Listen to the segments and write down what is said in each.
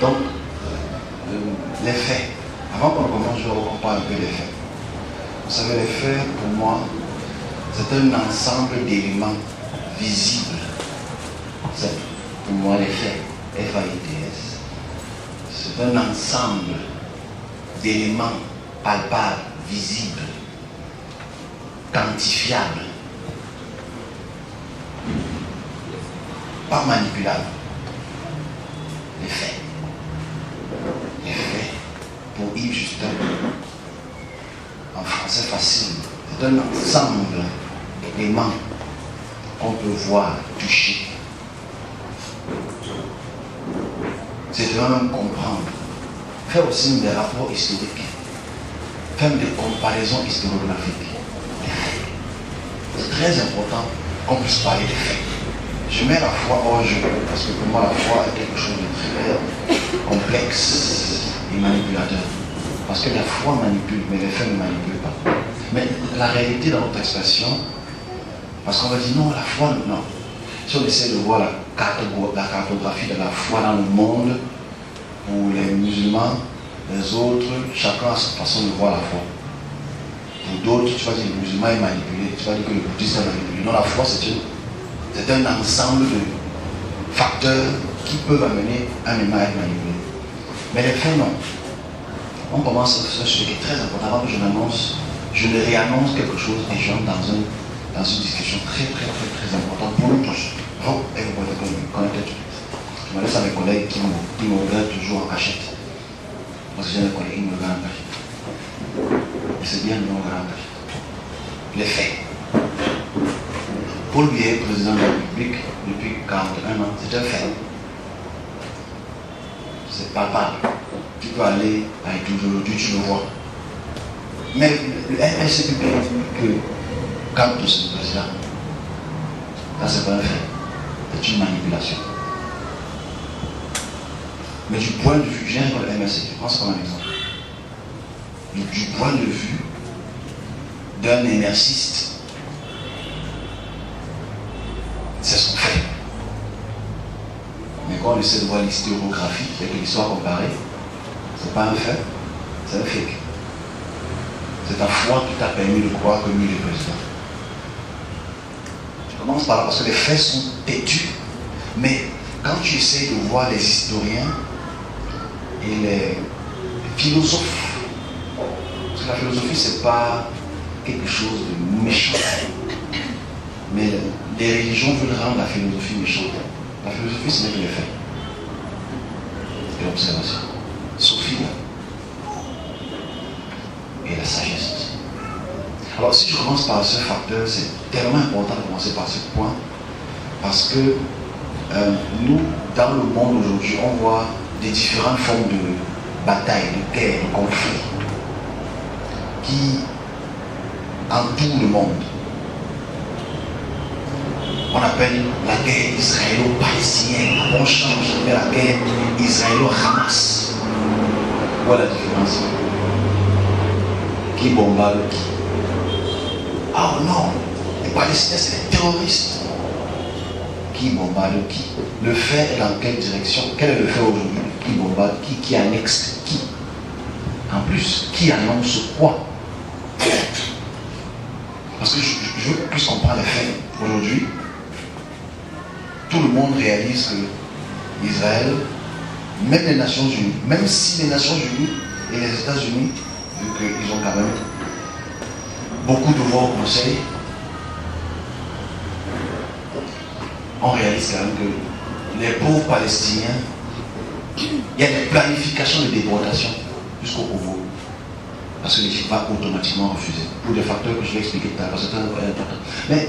Donc, les faits. Avant qu'on commence, je reprends un peu les faits. Vous savez, les faits, pour moi, c'est un ensemble d'éléments visibles. C'est pour moi les faits, F-A-I-T-S. C'est un ensemble d'éléments palpables, visibles, quantifiables, pas manipulables. Les faits. Les faits, pour Yves Justin, en français facile, c'est un ensemble d'éléments qu'on peut voir, toucher. C'est vraiment comprendre. Faire aussi des rapports historiques. Faire des comparaisons historiographiques. C'est très important qu'on puisse parler des faits. Je mets la foi hors jeu, parce que pour moi la foi est quelque chose de très complexe et manipulateur. Parce que la foi manipule, mais les faits ne manipulent pas. Mais la réalité dans notre expression, parce qu'on va dire non, la foi, non. Si on essaie de voir la cartographie de la foi dans le monde, pour les musulmans, les autres, chacun a sa façon de voir la foi. Pour d'autres, tu vas dire que le musulman est manipulé, tu vas dire que le bouddhiste est manipulé. Non, la foi, c'est un ensemble de facteurs qui peuvent amener un humain à être manipulé. Mais les faits, non. On commence sur un sujet qui est très important. Avant que je ne réannonce quelque chose et j'entre dans une discussion très importante pour nous tous. Vous, et vous pouvez connaître tout. Je me laisse à mes collègues qui me regardent toujours en cachette. Parce que j'ai des collègues qui me regardent en cachette. Et c'est bien de me regarder en cachette. Les faits. Paul Biya est président de la République depuis 41 ans. C'est un fait. C'est palpable. Tu peux aller à Études aujourd'hui, tu le vois. Mais le RSC public que quand tu es le président, ça c'est pas un fait. C'est une manipulation. Mais du point de vue, j'ai un le MSC, je prends ça comme un exemple. Du point de vue d'un énergiste, c'est son fait. Mais quand on essaie de voir l'historiographie, avec l'histoire comparée, c'est pas un fait, c'est un fake. C'est ta foi qui t'a permis de croire que lui est le président. Je commence par là parce que les faits sont têtus. Mais quand tu essaies de voir les historiens et les philosophes, parce que la philosophie c'est pas quelque chose de méchant, mais les religions veulent rendre la philosophie méchante. La philosophie ce n'est que les faits et l'observation. Sophie et la sagesse. Alors si je commence par ce facteur, c'est tellement important de commencer par ce point, parce que nous, dans le monde aujourd'hui, on voit des différentes formes de batailles, de guerres, de conflits qui entourent le monde. On appelle la guerre israélo-palestinienne. On change, on fait la guerre israélo-Hamas. Voilà la différence. Qui bombarde qui? Ah non, les Palestiniens c'est des terroristes. Qui bombarde qui? Le fait est dans quelle direction? Quel est le fait aujourd'hui? Qui bombarde qui? Qui annexe qui? En plus, qui annonce quoi? Parce que je veux plus comprendre les faits. Aujourd'hui, tout le monde réalise que Israël, même les Nations Unies, même si les Nations Unies et les États-Unis, vu qu'ils ont quand même beaucoup de voix au Conseil, on réalise quand même que les pauvres Palestiniens, il y a des planifications de déportation jusqu'au Congo. Parce que l'Égypte va automatiquement refuser. Pour des facteurs que je vais expliquer tout à l'heure, c'est très important. Mais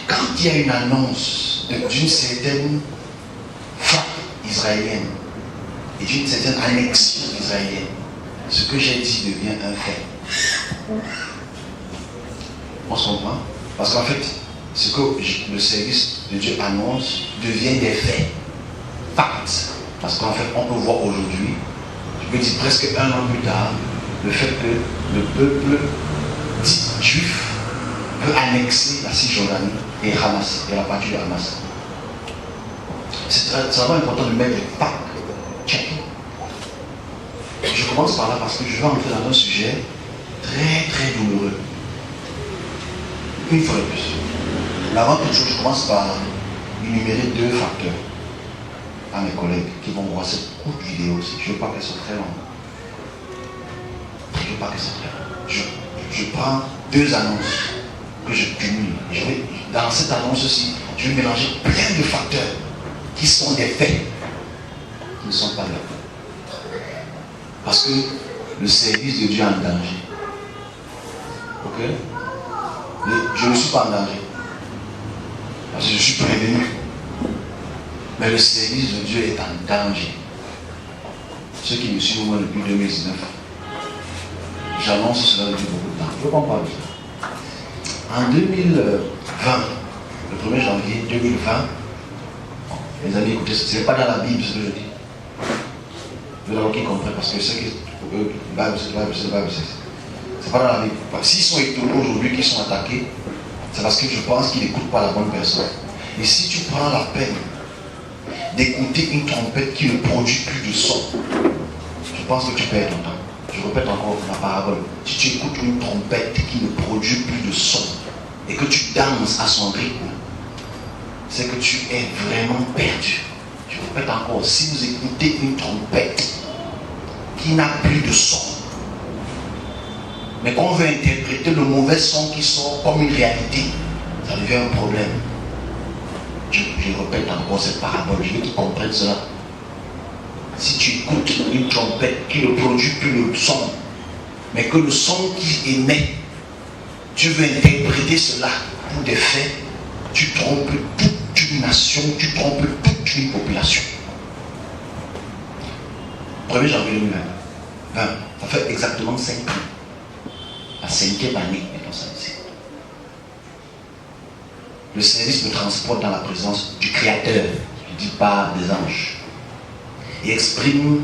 quand il y a une annonce d'une certaine frappe israélienne et d'une certaine annexion israélienne, ce que j'ai dit devient un fait. On se comprend? Parce qu'en fait, ce que le service de Dieu annonce devient des faits. Facts. Parce qu'en fait, on peut voir aujourd'hui, je peux dire presque un an plus tard, le fait que le peuple dit juif peut annexer la Cisjordanie et Hamas, et la partie de Hamas. C'est vraiment important de mettre des facts Je commence par là parce que je vais entrer dans un sujet très très douloureux. Une fois de plus. Mais avant toute chose, je commence par énumérer 2 facteurs à mes collègues qui vont voir cette courte vidéo aussi. Je ne veux pas qu'elle soit très longue. Je ne veux pas qu'elle soit très longue. Je prends 2 annonces que je cumule. Dans cette annonce-ci, je vais mélanger plein de facteurs qui sont des faits, qui ne sont pas là. Parce que le service de Dieu est en danger. Ok? Je ne suis pas en danger. Parce que je suis prévenu. Mais le service de Dieu est en danger. Ceux qui me suivent moi depuis 2019, j'annonce cela depuis beaucoup de temps. Je ne comprends pas ça. En 2020, le 1er janvier 2020, les amis, écoutez, ce n'est pas dans la Bible ce que je dis. Vous allez qu'ils comprennent parce que ceux qui. C'est pas dans la Bible. S'ils sont étonnés aujourd'hui qu'ils sont attaqués, c'est parce que je pense qu'ils n'écoutent pas la bonne personne. Et si tu prends la peine d'écouter une trompette qui ne produit plus de son, je pense que tu perds ton temps. Je répète encore ma parabole. Si tu écoutes une trompette qui ne produit plus de son et que tu danses à son rythme, c'est que tu es vraiment perdu. Je répète encore, si vous écoutez une trompette qui n'a plus de son, mais qu'on veut interpréter le mauvais son qui sort comme une réalité, ça devient un problème. Je répète encore cette parabole, je veux qu'ils comprennent cela. Si tu écoutes une trompette qui ne produit plus le son, mais que le son qui émet, tu veux interpréter cela pour des faits, tu trompes toute une nation, tu trompes toute une population. 1er janvier 2020, ça fait exactement 5 ans. La 5e année, mettons ça ici. Le service me transporte dans la présence du Créateur, je dis pas des anges, et exprime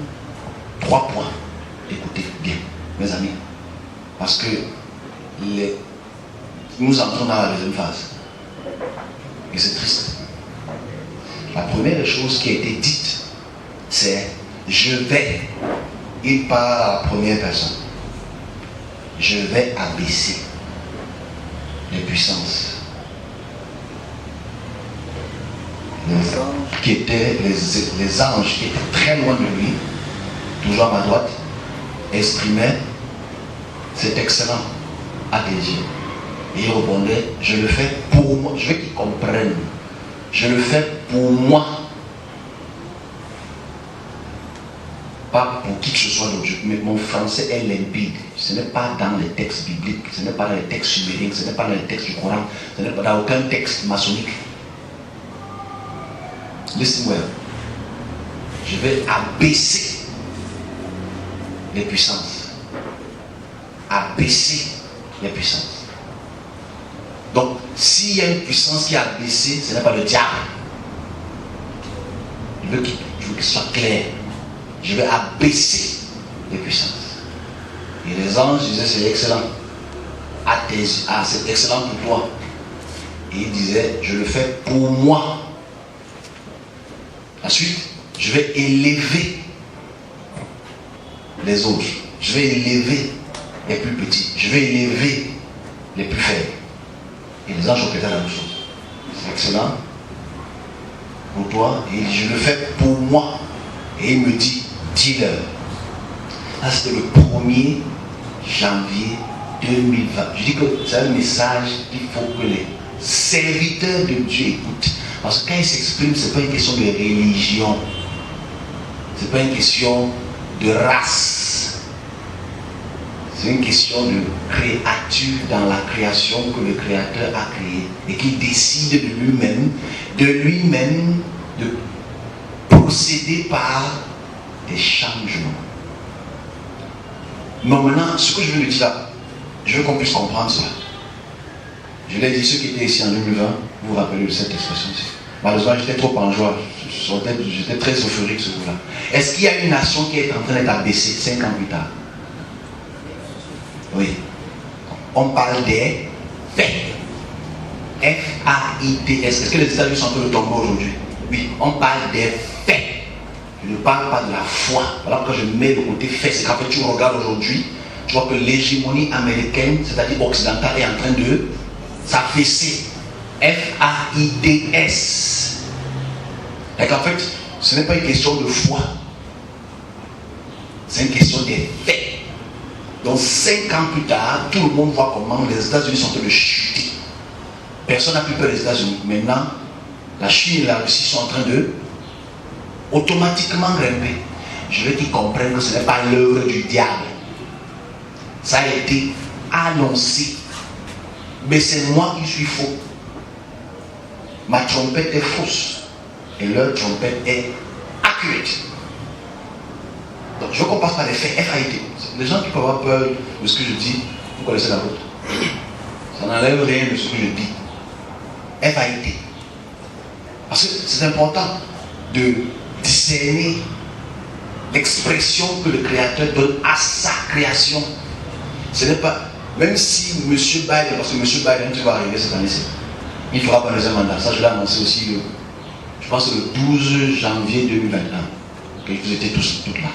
3 points. Écoutez bien, mes amis, parce que nous entrons dans la 2e phase. Et c'est triste. La première chose qui a été dite, c'est je vais, il parle à la première personne, je vais abaisser les puissances. Les anges qui étaient très loin de lui, toujours à ma droite, exprimaient c'est excellent à tes yeux. Et il répondait, je le fais pour moi. Je veux qu'ils comprennent. Je le fais pour moi. Pas pour qui que ce soit d'autre. Mais mon français est limpide. Ce n'est pas dans les textes bibliques, ce n'est pas dans les textes sumériens, ce n'est pas dans les textes du Coran, ce n'est pas dans aucun texte maçonnique. Listen well. Je vais abaisser les puissances. Abaisser les puissances. Donc, s'il y a une puissance qui a baissé, ce n'est pas le diable. Je veux qu'il soit clair. Je vais abaisser les puissances. Et les anges disaient, c'est excellent. C'est excellent pour toi. Et il disait, je le fais pour moi. Ensuite, je vais élever les autres. Je vais élever les plus petits. Je vais élever les plus faibles. Et les anges répétaient la même chose. C'est excellent pour toi. Et je le fais pour moi. Et il me dit, dis-leur. Là, c'était le 1er janvier 2020. Je dis que c'est un message qu'il faut que les serviteurs de Dieu écoutent. Parce que quand ils s'expriment, ce n'est pas une question de religion. Ce n'est pas une question de race. C'est une question de créature dans la création que le Créateur a créée et qui décide de lui-même de procéder par des changements. Mais maintenant, ce que je veux dire là, je veux qu'on puisse comprendre cela. Je l'ai dit, ceux qui étaient ici en 2020, vous vous rappelez de cette expression-ci. Malheureusement, j'étais trop en joie. J'étais très euphorique ce jour-là. Est-ce qu'il y a une nation qui est en train d'être abaissée 5 ans plus tard? Oui. On parle des faits. F-A-I-T-S. Est-ce que les États-Unis sont en train de tomber aujourd'hui? Oui. On parle des faits. Je ne parle pas de la foi. Voilà quand je mets le côté fait. C'est qu'en fait, tu regardes aujourd'hui, tu vois que l'hégémonie américaine, c'est-à-dire occidentale, est en train de s'affaisser. F-A-I-D-S. Et qu'en fait, ce n'est pas une question de foi. C'est une question des faits. Donc 5 ans plus tard, tout le monde voit comment les États-Unis sont en train de chuter. Personne n'a plus peur des États-Unis. Maintenant, la Chine et la Russie sont en train de automatiquement grimper. Je veux qu'ils comprennent que ce n'est pas l'œuvre du diable. Ça a été annoncé. Mais c'est moi qui suis faux. Ma trompette est fausse. Et leur trompette est accurate. Donc je veux qu'on passe par les faits. FAIT. Les gens qui peuvent avoir peur de ce que je dis, vous connaissez la vôtre. Ça n'enlève rien de ce que je dis. FAIT. Parce que c'est important de discerner l'expression que le Créateur donne à sa création. Ce n'est pas, même si M. Biden, parce que M. Biden, tu vas arriver cette année-ci, il ne fera pas un deuxième mandat. Ça, je l'ai annoncé aussi, je pense le 12 janvier 2021. Que vous étiez tous là.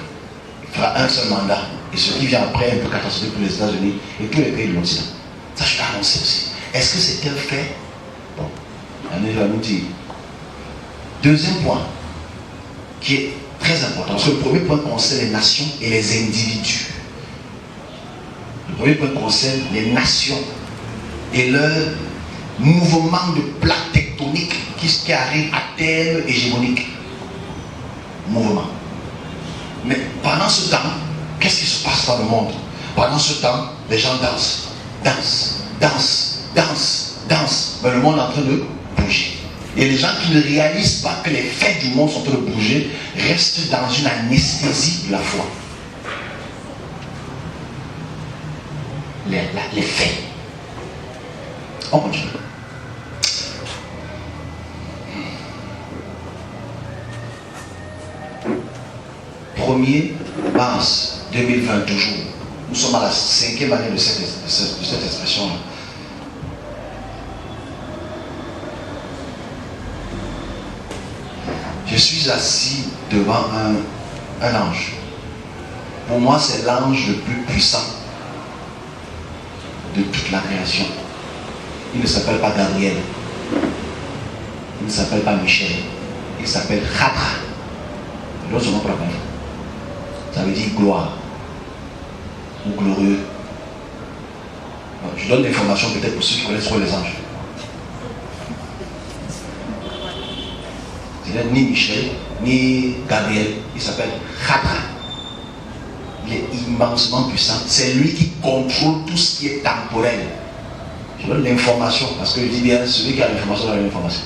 Il fera un seul mandat. Et ce qui vient après, un peu catastrophique pour les États-Unis et tous les pays de l'Occident. Ça, je l'ai annoncé aussi. Est-ce que c'est un fait? Bon, allez, je vais nous dire. Deuxième point, qui est très important. Parce que le premier point concerne les nations et les individus. Le premier point concerne les nations et leur mouvement de plaques tectoniques qui arrive à terme hégémonique. Mouvement. Mais pendant ce temps, qu'est-ce qui se passe dans le monde? Pendant ce temps, les gens dansent. Mais le monde est en train de bouger. Et les gens qui ne réalisent pas que les faits du monde sont en train de bouger restent dans une anesthésie de la foi. Les faits. On continue. 1er mars 2020 toujours. Nous sommes à la 5e année de cette expression-là. Je suis assis devant un ange. Pour moi, c'est l'ange le plus puissant de toute la création. Il ne s'appelle pas Gabriel. Il ne s'appelle pas Michel. Il s'appelle Khadra. L'autre nom propre. Ça veut dire gloire ou glorieux. Je donne l'information peut-être pour ceux qui connaissent trop les anges. Il n'est ni Michel, ni Gabriel. Il s'appelle Khadra. Il est immensement puissant. C'est lui qui contrôle tout ce qui est temporel. Je donne l'information parce que je dis bien celui qui a l'information dans l'information.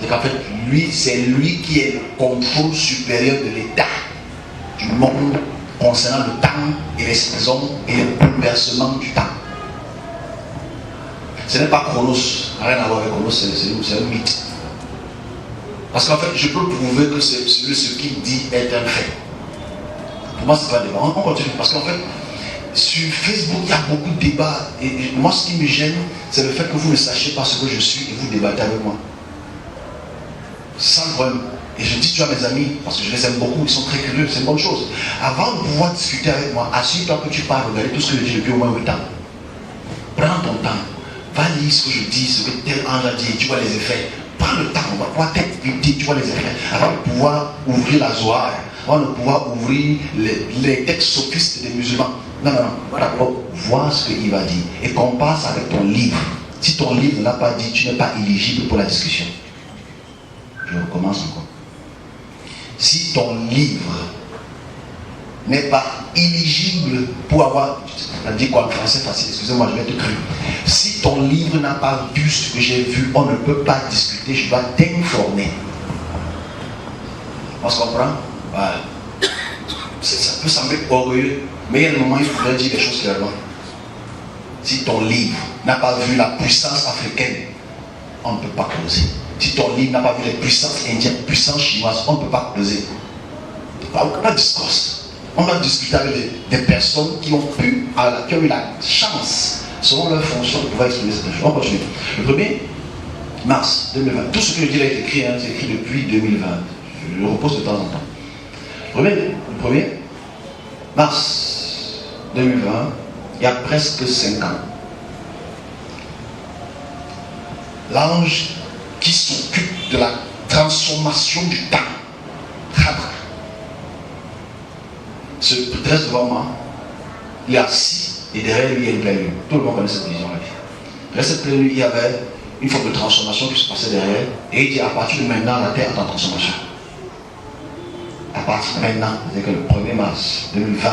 C'est qu'en fait, c'est lui qui est le contrôle supérieur de l'état du monde concernant le temps et les saisons et le bouleversement du temps. Ce n'est pas Chronos, rien à voir avec Chronos, c'est un mythe. Parce qu'en fait, je peux prouver que ce qu'il dit est un fait. Pour moi, c'est pas un débat. On continue. Parce qu'en fait, sur Facebook, il y a beaucoup de débats. Et moi, ce qui me gêne, c'est le fait que vous ne sachiez pas ce que je suis et vous débattez avec moi. Sans problème. Et je dis tu vois mes amis, parce que je les aime beaucoup, ils sont très curieux, c'est une bonne chose. Avant de pouvoir discuter avec moi, assure-toi que tu parles, regarder tout ce que je dis depuis au moins 8 ans. Prends ton temps. Va lire ce que je dis, ce que tel ange a dit, tu vois les effets. Prends le temps, on va pouvoir t'écouter, tu vois les effets. Avant de pouvoir ouvrir la Zohar, avant de pouvoir ouvrir les textes sophistes des musulmans. Non. D'abord, vois ce qu'il va dire. Et compare ça avec ton livre. Si ton livre ne l'a pas dit, tu n'es pas éligible pour la discussion. Je recommence encore. Si ton livre n'est pas éligible pour avoir, ça dit quoi en français facile, excusez-moi, je vais te crier. Si ton livre n'a pas vu ce que j'ai vu, on ne peut pas discuter, je dois t'informer. On se comprend? Voilà. Ça peut sembler orgueilleux, mais il y a un moment où il faudrait dire des choses clairement. Si ton livre n'a pas vu la puissance africaine, on ne peut pas causer. Si ton livre n'a pas vu les puissances indiennes, puissances chinoises, on ne peut pas causer. Pas de discours. On va discuter avec des personnes qui ont eu la chance, selon leur fonction, de pouvoir exprimer cette chose. On continue. Le 1er mars 2020, tout ce que je dis là est écrit, c'est écrit depuis 2020. Je le repose de temps en temps. Le 1er mars 2020, il y a presque 5 ans, l'ange qui s'occupe de la transformation du temps, se dresse devant moi, il est assis et derrière lui il y a une pleine lune. Tout le monde connaît cette vision-là. Dans cette pleine lune, il y avait une forme de transformation qui se passait derrière, et il dit à partir de maintenant, la terre est en transformation. À partir de maintenant, c'est-à-dire que le 1er mars 2020,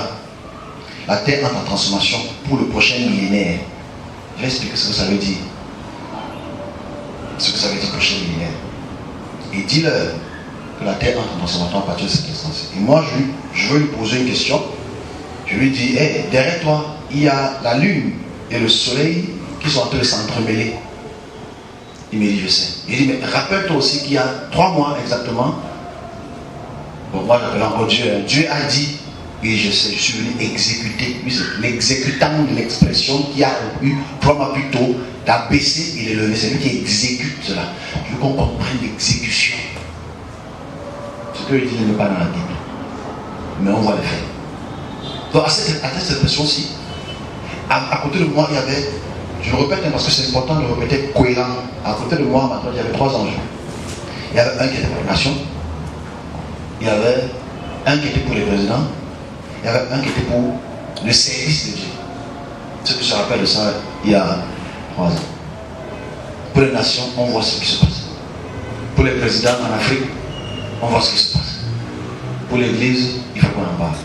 la terre entre en transformation pour le prochain millénaire. Je vais expliquer ce que ça veut dire. Ce que ça veut dire prochain millénaire. Et dis-leur que la terre entre en transformation à partir de cette instance. Et moi, je veux lui poser une question. Je lui dis, hey, derrière toi, il y a la lune et le soleil qui sont en train de s'entremêler. Il me dit, je sais. Il dit, mais rappelle-toi aussi qu'il y a 3 mois exactement. Bon, moi j'appelle encore Dieu. Dieu a dit, et je sais, je suis venu exécuter. Lui, c'est l'exécutant de l'expression qui a eu 3 mois plus tôt d'abaisser et de lever. C'est lui qui exécute cela. Je veux qu'on comprenne l'exécution. Ce que je dis n'est pas dans la Bible. Mais on voit les faits. Donc à cette expression-ci, à côté de moi, il y avait, je le répète parce que c'est important de répéter cohérent. À côté de moi, maintenant, il y avait 3 anges. Il y avait un qui était pour les nations. Il y avait un qui était pour les présidents. Il y avait un qui était pour le service de Dieu. Ce que je rappelle de ça il y a 3 ans. Pour les nations, on voit ce qui se passe. Pour les présidents en Afrique, on voit ce qui se passe. Pour l'église, il faut qu'on en parle.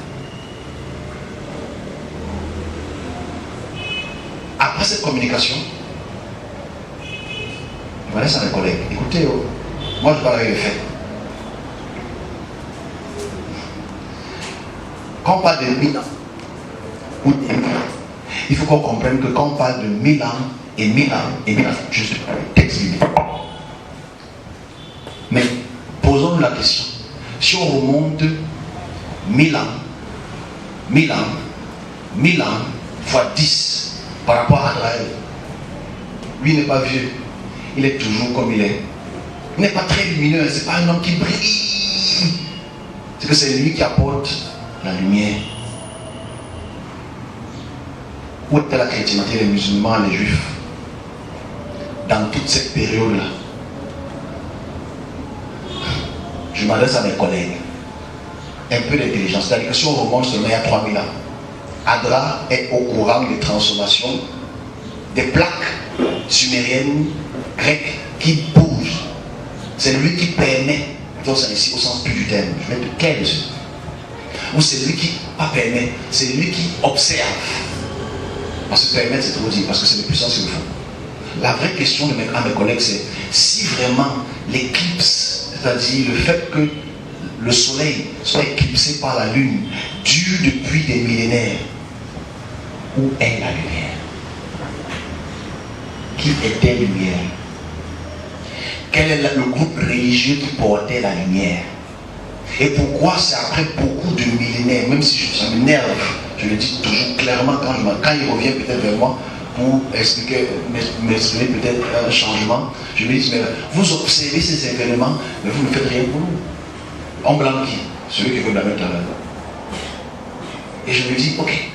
Après cette communication, je m'adresse à mes collègues. Écoutez, moi je parle avec les faits. Quand on parle de 1000 ans, ou des 1000 ans, il faut qu'on comprenne que quand on parle de 1000 ans et 1000 ans, et 1000 ans, juste texte biblique. Mais posons-nous la question. Si on remonte 1000 ans, 1000 ans, 1000 ans fois 10 par rapport à Israël, lui n'est pas vieux, il est toujours comme il est. Il n'est pas très lumineux, ce n'est pas un homme qui brille. C'est que c'est lui qui apporte la lumière. Où était la chrétienté, les musulmans, les juifs dans toute cette période-là? Je m'adresse à mes collègues. Un peu d'intelligence. C'est-à-dire que si on remonte seulement il y a 3000 ans, Adra est au courant des transformations des plaques sumériennes, grecques qui bougent. C'est lui qui permet, donc c'est ici au sens plus du terme, je vais te quel dessus. Ou c'est lui qui, pas permet, c'est lui qui observe. Parce que permettre c'est trop dit, parce que c'est les puissances qu'il faut. La vraie question de à mes collègues, c'est si vraiment l'éclipse, c'est-à-dire le fait que le soleil soit éclipsé par la lune, dure depuis des millénaires, où est la lumière? Qui était lumière? Quel est le groupe religieux qui portait la lumière? Et pourquoi c'est après beaucoup de millénaires, même si ça m'énerve, je le dis toujours clairement quand il revient peut-être vers moi pour expliquer, m'exprimer peut-être un changement, je lui dis, mais vous observez ces événements, mais vous ne faites rien pour nous. On blanquit, celui qui veut la mettre à l'heure. Et je me dis, ok,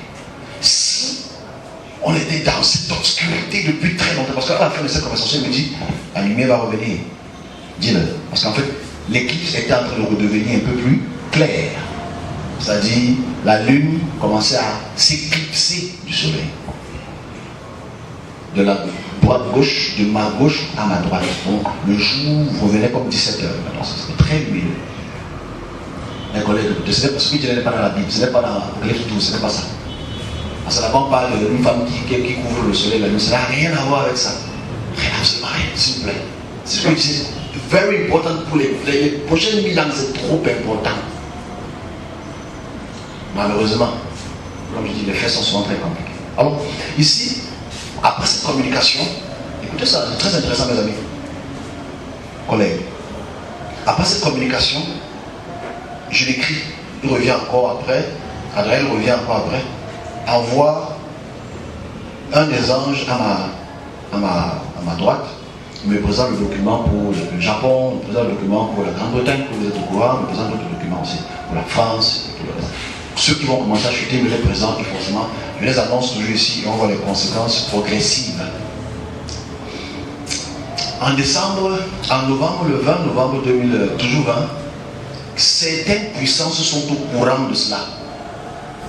si on était dans cette obscurité depuis très longtemps, parce qu'à la fin de cette conversation, il me dit, la lumière va revenir. Dis-le. Parce qu'en fait, l'éclipse était en train de redevenir un peu plus claire. C'est-à-dire, la lune commençait à s'éclipser du soleil. De la droite-gauche, de ma gauche à ma droite. Donc, le jour revenait comme 17h. C'était très lumineux. Mes collègues, ce n'est pas ce qui n'est pas dans la Bible, ce n'est pas dans l'Apocalypse, ce n'est pas ça. Parce que là-bas, on parle d'une femme qui couvre le soleil, la lune, ça n'a rien à voir avec ça. Rien, absolument rien, s'il vous plaît. C'est ce que je dis. Very important pour les prochaines 1000 ans, c'est trop important. Malheureusement, comme je dis, les faits sont souvent très compliqués. Alors, ici, après cette communication, écoutez ça, c'est très intéressant, mes amis, collègues. Après cette communication, je l'écris, il revient encore après, Adrien revient encore après, envoie un des anges à ma droite, il me présente le document pour le Japon, il me présente le document pour la Grande-Bretagne, pour vous êtes au courant, il me présente d'autres documents. documents aussi pour la France et tout le reste. Ceux qui vont commencer à chuter me les présentent et forcément, je les annonce toujours ici et on voit les conséquences progressives. En novembre, le 20 novembre 2020, certaines puissances sont au courant de cela.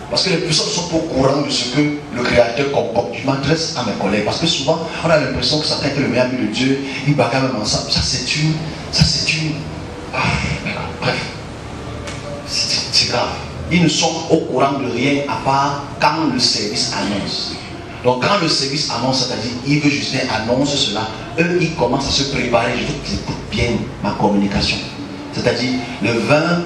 Parce que les puissances sont au courant de ce que le Créateur concocte. Je m'adresse à mes collègues parce que souvent on a l'impression que ça peut être le meilleur ami de Dieu, ils bagarrent même ensemble. Ça c'est une. Bref, c'est grave. Ils ne sont au courant de rien à part quand le service annonce. Donc quand le service annonce, c'est-à-dire il veut juste annonce cela, eux ils commencent à se préparer. Je veux qu'ils écoutent bien ma communication. C'est-à-dire le 20,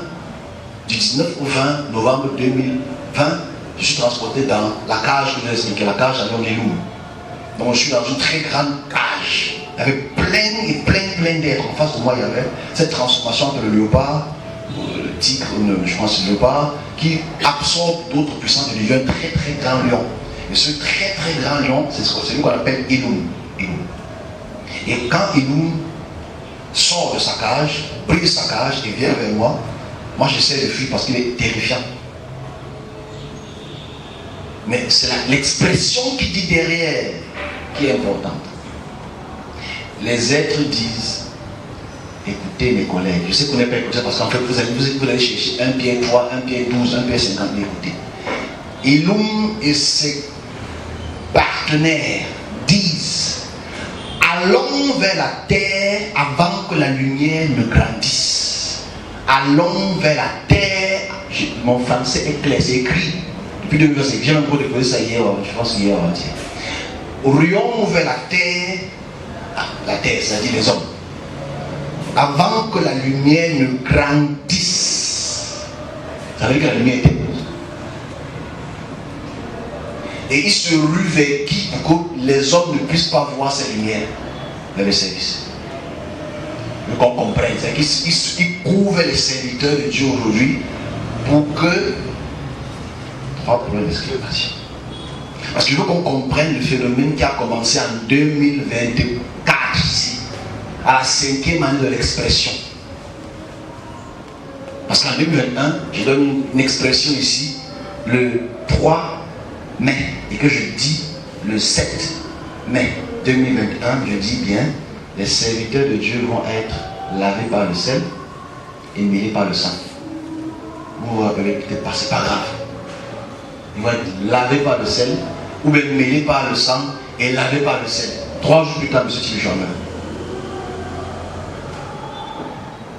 du 19 au 20 novembre 2020, je suis transporté dans la cage que je vous ai expliqué, la cage à Lyon-Guéloum. Donc je suis dans une très grande cage. Il y avait plein d'êtres. En face de moi, il y avait cette transformation entre le léopard, le tigre, je pense le léopard, qui absorbe d'autres puissances de l'univers, un très grand lion. Et ce très grand lion, c'est celui qu'on appelle Elum. Et quand Elum sort de sa cage, brise sa cage et vient vers moi, moi j'essaie de fuir parce qu'il est terrifiant. Mais c'est l'expression qui dit derrière qui est importante. Les êtres disent, écoutez mes collègues, je sais que vous n'avez pas écouté parce qu'en fait vous allez chercher 1 Pierre 3, 1 Pierre 12, 1 Pierre 50, mais écoutez. Elum et ses partenaires disent, allons vers la terre avant que la lumière ne grandisse. Allons vers la terre. Mon français est clair, c'est écrit. Depuis 2005, j'ai même pas déposé ça hier, je pense hier avant-hier. Rions vers la terre, c'est-à-dire les hommes, avant que la lumière ne grandisse. Ça veut dire que la lumière était. Et il se rue vers qui pour que les hommes ne puissent pas voir cette lumière vers le service. Donc on comprenne, c'est qu'il couvre les serviteurs de Dieu aujourd'hui pour que. Trois problèmes d'exclamation. Parce que je veux qu'on comprenne le phénomène qui a commencé en 2024 ici, à la 5e année de l'expression. Parce qu'en 2021, je donne une expression ici, le 3 mai, et que je dis le 7 mai 2021, je dis bien, les serviteurs de Dieu vont être lavés par le sel et mêlés par le sang. Vous vous rappelez peut-être pas, c'est pas grave. Ils vont être lavés par le sel, ou bien mêlés par le sang et lavés par le sel. 3 jours plus tard, M. Timichon meurt.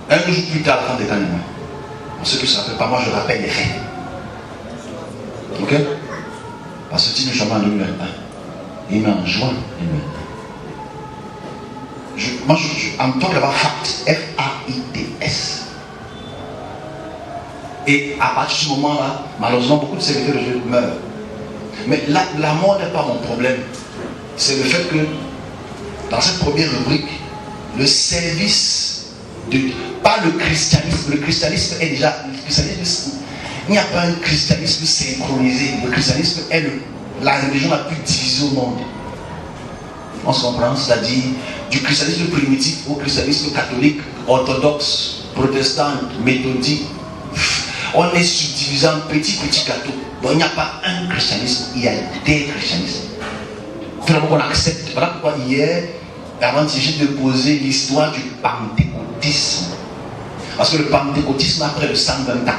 Un jour plus tard, la femme des Cannes meurt. Pour ceux qui ne se rappellent pas, moi je rappelle les faits. Ok? Parce que Timichon meurt en 2021. Il meurt en juin 2021. Moi, I'm talking about fact. F-A-I-T-S. Et à partir du moment-là, malheureusement, beaucoup de serviteurs de Dieu meurent. Mais la mort n'est pas mon problème. C'est le fait que, dans cette première rubrique, le service, pas le christianisme est déjà, il n'y a pas un christianisme synchronisé. Le christianisme est la religion la plus divisée au monde. On se comprend, c'est-à-dire du christianisme primitif au christianisme catholique, orthodoxe, protestant, méthodique. On est subdivisé en petits gâteaux. Donc il n'y a pas un christianisme, il y a des christianismes. Il faut qu'on accepte. Voilà pourquoi hier, avant j'ai déposé l'histoire du pentecôtisme. Parce que le pentecôtisme a près de 120 ans.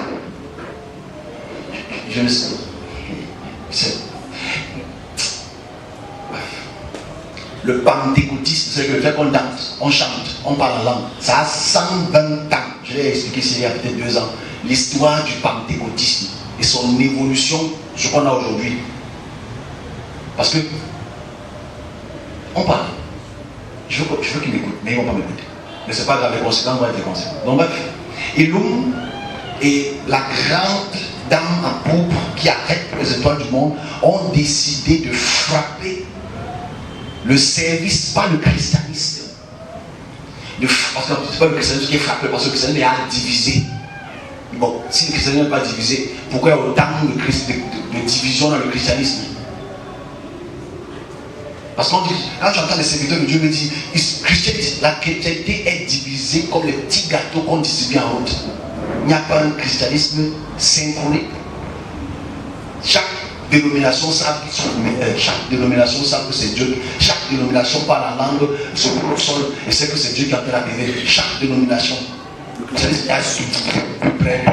Je ne sais. Le pentecôtisme, c'est le fait qu'on danse, on chante, on parle en langue. Ça a 120 ans. Je l'ai expliqué il y a peut-être 2 ans. L'histoire du pentecôtisme et son évolution, ce qu'on a aujourd'hui. Parce que on parle. Je veux qu'ils m'écoutent, mais ils ne vont pas m'écouter. Mais c'est pas grave, les conséquences vont être les conséquences. Donc bref, Elum et la grande dame en pourpre qui arrête les étoiles du monde ont décidé de frapper le service, pas le christianisme. Parce que c'est pas le christianisme qui est frappé, parce que le christianisme est divisé. Bon, si le christianisme n'est pas divisé, pourquoi il y a autant de division dans le christianisme? Parce qu'on dit, quand j'entends les serviteurs de Dieu me dire, la chrétienté est divisée comme les petits gâteaux qu'on distribue en route. Il n'y a pas un christianisme synchronique. Chaque dénomination savent que c'est Dieu. Chaque dénomination parle la langue, se pose au sol et sait que c'est Dieu qui a fait l'arrivée. Chaque dénomination. Le christianisme est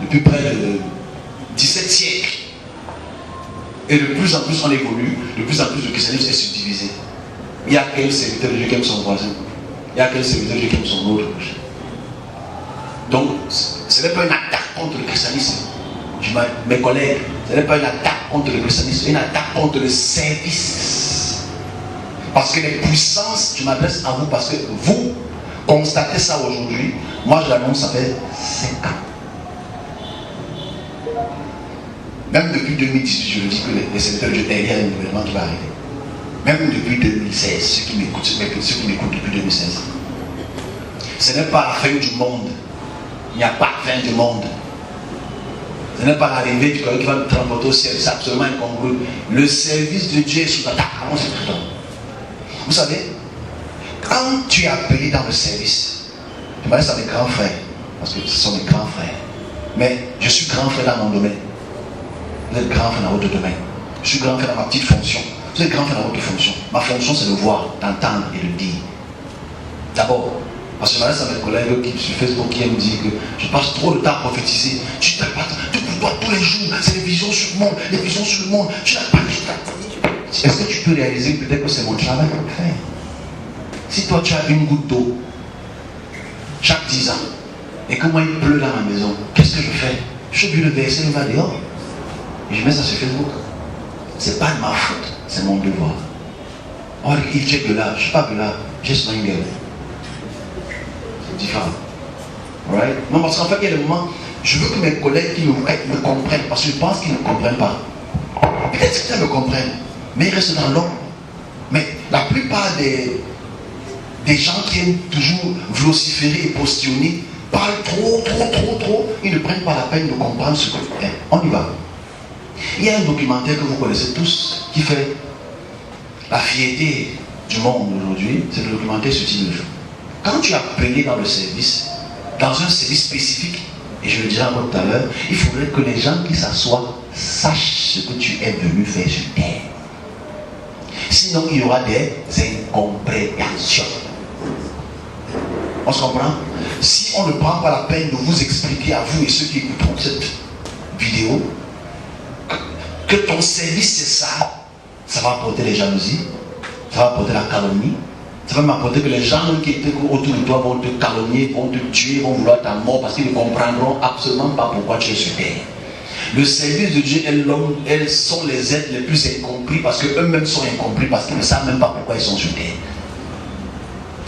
depuis près de 17 siècles. Et de plus en plus on évolue, de plus en plus le christianisme est subdivisé. Il y a quel serviteur de Dieu qui aime son voisin. Il y a quel serviteur de Dieu qui aime son autre. Donc, ce n'est pas une attaque contre le christianisme. Mes collègues, ce n'est pas une attaque contre le christianisme, c'est une attaque contre le service. Parce que les puissances, je m'adresse à vous parce que vous constatez ça aujourd'hui. Moi, je l'annonce, ça fait 5 ans. Même depuis 2018, je le dis que les serviteurs de Dieu, il y a un événement qui va arriver. Même depuis 2016, ceux qui m'écoutent depuis 2016. Ce n'est pas la fin du monde. Il n'y a pas de fin du monde. Ce n'est pas l'arrivée du corps qui va nous transporter au ciel. C'est absolument incongru. Le service de Dieu est sous attaque. Comment c'est tout? Vous savez, quand tu es appelé dans le service, je m'adresse à mes grands frères, parce que ce sont mes grands frères. Mais je suis grand frère dans mon domaine. Vous êtes grand frère dans votre domaine. Je suis grand frère dans ma petite fonction. Vous êtes grand frère dans votre fonction. Ma fonction, c'est de voir, d'entendre et de dire. D'abord, parce que je m'adresse à mes collègues qui sur Facebook qui me disent que je passe trop de temps à prophétiser. Tu te battes, tu dois tous les jours, c'est les visions sur le monde, les visions sur le monde. Tu n'as pas de. Est-ce que tu peux réaliser peut-être que c'est mon travail pour le faire? Si toi tu as une goutte d'eau chaque 10 ans et que moi il pleut dans ma maison, qu'est-ce que je fais? Je suis obligé de verser le va dehors. Et je mets ça sur Facebook. C'est pas de ma faute, c'est mon devoir. Oh, il check de là, je ne suis pas de là, just my girl. C'est différent. Right? Non, parce qu'en fait, il y a des moments, je veux que mes collègues qui me comprennent, parce que je pense qu'ils ne comprennent pas. Peut-être qu'ils me comprennent, mais ils restent dans l'ombre. Mais la plupart des gens qui aiment toujours vociférer et postillonner parlent trop. Ils ne prennent pas la peine de comprendre ce que je fais. On y va. Il y a un documentaire que vous connaissez tous qui fait la fierté du monde aujourd'hui. C'est le documentaire sur Tigre. Quand tu es appelé dans le service, dans un service spécifique, et je le dirai encore tout à l'heure, il faudrait que les gens qui s'assoient sachent ce que tu es venu faire sur terre. Sinon, il y aura des incompréhensions. On se comprend? Si on ne prend pas la peine de vous expliquer à vous et ceux qui écouteront cette vidéo, que ton service c'est ça va apporter les jalousies, ça va apporter la calomnie, ça va m'apporter que les gens qui étaient autour de toi vont te calomnier, vont te tuer, vont vouloir ta mort parce qu'ils ne comprendront absolument pas pourquoi tu es sur terre. Le service de Dieu et l'homme, elles sont les êtres les plus incompris parce qu'eux-mêmes sont incompris parce qu'ils ne savent même pas pourquoi ils sont sur terre.